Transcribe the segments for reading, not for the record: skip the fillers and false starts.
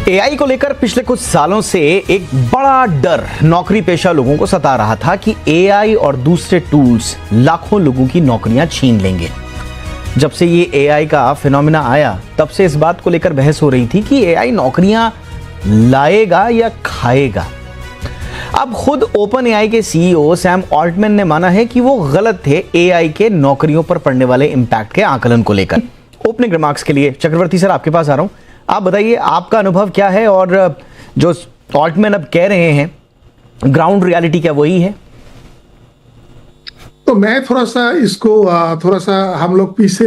AI को लेकर पिछले कुछ सालों से एक बड़ा डर नौकरी पेशा लोगों को सता रहा था कि एआई और दूसरे टूल्स लाखों लोगों की नौकरियां छीन लेंगे। जब से ये एआई का फिनोमिना आया तब से इस बात को लेकर बहस हो रही थी कि एआई नौकरियां लाएगा या खाएगा। अब खुद ओपन एआई के सीईओ सैम ऑल्टमैन ने माना है कि वो गलत थे एआई के नौकरियों पर पड़ने वाले इंपैक्ट के आकलन को लेकर। ओपनिंग रिमार्क्स के लिए चक्रवर्ती सर आपके पास आ रहा हूं, आप बताइए आपका अनुभव क्या है और जो ऑल्टमैन अब कह रहे हैं ग्राउंड रियलिटी क्या वही है? तो मैं थोड़ा सा हम लोग पीछे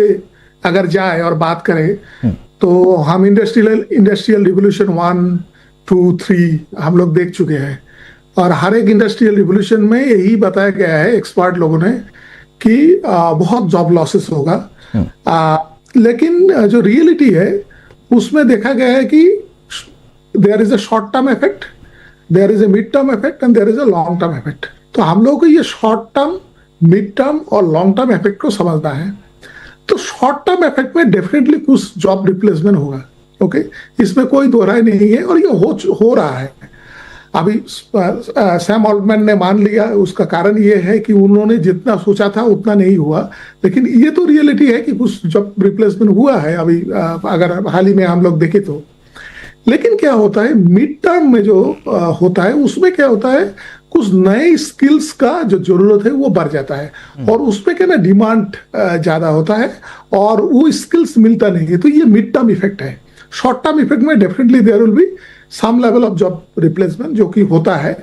अगर जाए और बात करें तो हम इंडस्ट्रियल रिवोल्यूशन 1, 2, 3 हम लोग देख चुके हैं और हर एक इंडस्ट्रियल रिवोल्यूशन में यही बताया गया है एक्सपर्ट लोगों ने कि बहुत जॉब लॉसेस होगा। लेकिन जो रियलिटी है उसमें देखा गया है कि there is a short term effect, there is a mid term effect and there is a long term effect. तो हम लोगों को ये शॉर्ट टर्म, मिड टर्म और लॉन्ग टर्म इफेक्ट को समझना है। तो शॉर्ट टर्म इफेक्ट में डेफिनेटली कुछ जॉब रिप्लेसमेंट होगा, ओके, इसमें कोई दो राय नहीं है और ये हो रहा है। अभी सैम ऑल्टमैन ने मान लिया, उसका कारण ये है कि उन्होंने जितना सोचा था उतना नहीं हुआ, लेकिन ये तो रियलिटी है कि कुछ जॉब रिप्लेसमेंट हुआ है अभी अगर हाल ही में हम लोग देखें तो। लेकिन क्या होता है मिड टर्म में जो होता है उसमें क्या होता है कुछ नए स्किल्स का जो जरूरत है वो बढ़ जाता है और उसमें क्या ना डिमांड ज्यादा होता है और वो स्किल्स मिलता नहीं है। तो ये मिड टर्म इफेक्ट है। शॉर्ट टर्म इफेक्ट में definitely there will be some level of job replacement जो कि होता है।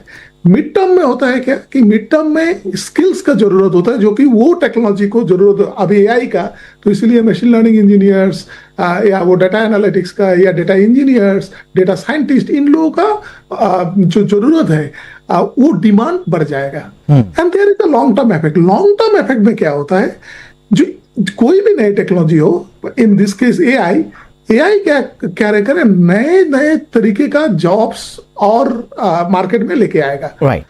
मिड टर्म में होता है क्या कि मिड टर्म में स्किल्स का जरूरत होता है जो कि वो टेक्नोलॉजी को जरूरत है अभी एआई का, तो इसलिए मशीन लर्निंग इंजीनियर्स या वो डाटा एनालिटिक्स का या डाटा इंजीनियर्स, डाटा साइंटिस्ट, इन लोगों का जो जरूरत है वो डिमांड बढ़ जाएगा। And there is a long term effect. Long term effect में क्या होता है जो कोई भी नई टेक्नोलॉजी हो, इन दिस केस एआई क्या करे नए तरीके का जॉब्स और मार्केट में लेके आएगा।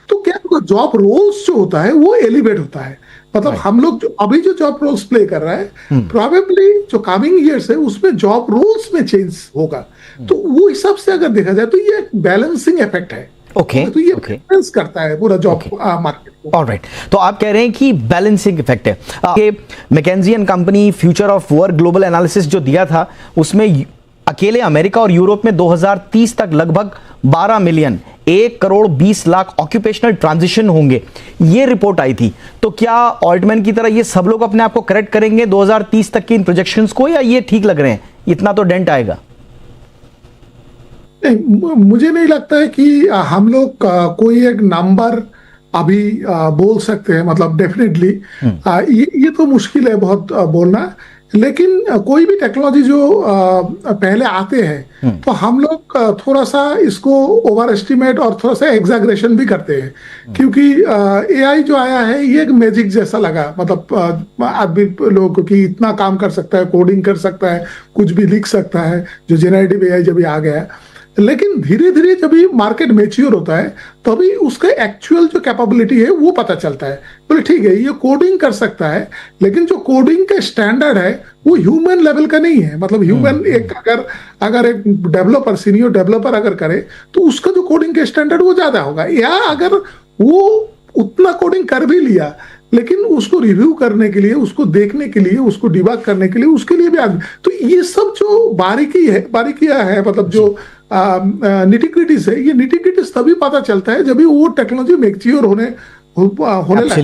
तो क्या जॉब रोल्स जो होता है वो एलिवेट होता है। मतलब हम लोग जो अभी जो जॉब रोल्स प्ले कर रहा है प्रोबेबली जो कमिंग ईयर्स है उसमें जॉब रोल्स में चेंज होगा। तो वो हिसाब से अगर देखा जाए तो ये एक बैलेंसिंग इफेक्ट है। तो ये बैलेंस करता है पूरा जॉब मार्केट को। ऑलराइट, तो आप कह रहे हैं कि बैलेंसिंग इफेक्ट है। ये McKinsey and company future of work global analysis जो दिया था उसमें अकेले अमेरिका और यूरोप में 2030 तक लगभग 12 million 1 crore 20 lakh occupational transition होंगे, ये रिपोर्ट आई थी। तो क्या ऑल्टमैन की तरह ये सब लोग अपने आप को करेक्ट करेंगे 2030 तक की इन प्रोजेक्शंस को, या ये ठीक लग रहे हैं, इतना तो डेंट आएगा? नहीं, मुझे नहीं लगता है कि हम लोग कोई एक नंबर अभी बोल सकते हैं। मतलब डेफिनेटली ये तो मुश्किल है बहुत बोलना, लेकिन कोई भी टेक्नोलॉजी जो पहले आते हैं तो हम लोग थोड़ा सा इसको ओवर एस्टिमेट और थोड़ा सा एग्जैगरेशन भी करते हैं, क्योंकि एआई जो आया है ये एक मैजिक जैसा लगा। मतलब आदमी लोगों की इतना काम कर सकता है, कोडिंग कर सकता है, कुछ भी लिख सकता है, जो जेनरेटिव एआई जब आ गया। लेकिन धीरे धीरे जब ये मार्केट मैच्योर होता है तभी उसका एक्चुअल जो कैपेबिलिटी है वो पता चलता है। बोले ठीक है ये कोडिंग कर सकता है, लेकिन जो कोडिंग का स्टैंडर्ड है वो ह्यूमन लेवल का नहीं है। मतलब ह्यूमन एक अगर एक डेवलपर, सीनियर डेवलपर अगर करे तो उसका जो कोडिंग का स्टैंडर्ड वो ज्यादा होगा, या अगर वो उतना कोडिंग कर भी लिया लेकिन उसको रिव्यू करने के लिए, उसको देखने के लिए, उसको डिबग करने के लिए उसके लिए भी आदमी। तो ये सब जो बारीकियां है मतलब जो निटिग्रिटीज है, ये निटिग्रिटीज तभी पता चलता है जब वो टेक्नोलॉजी मैच्योर होने लगे।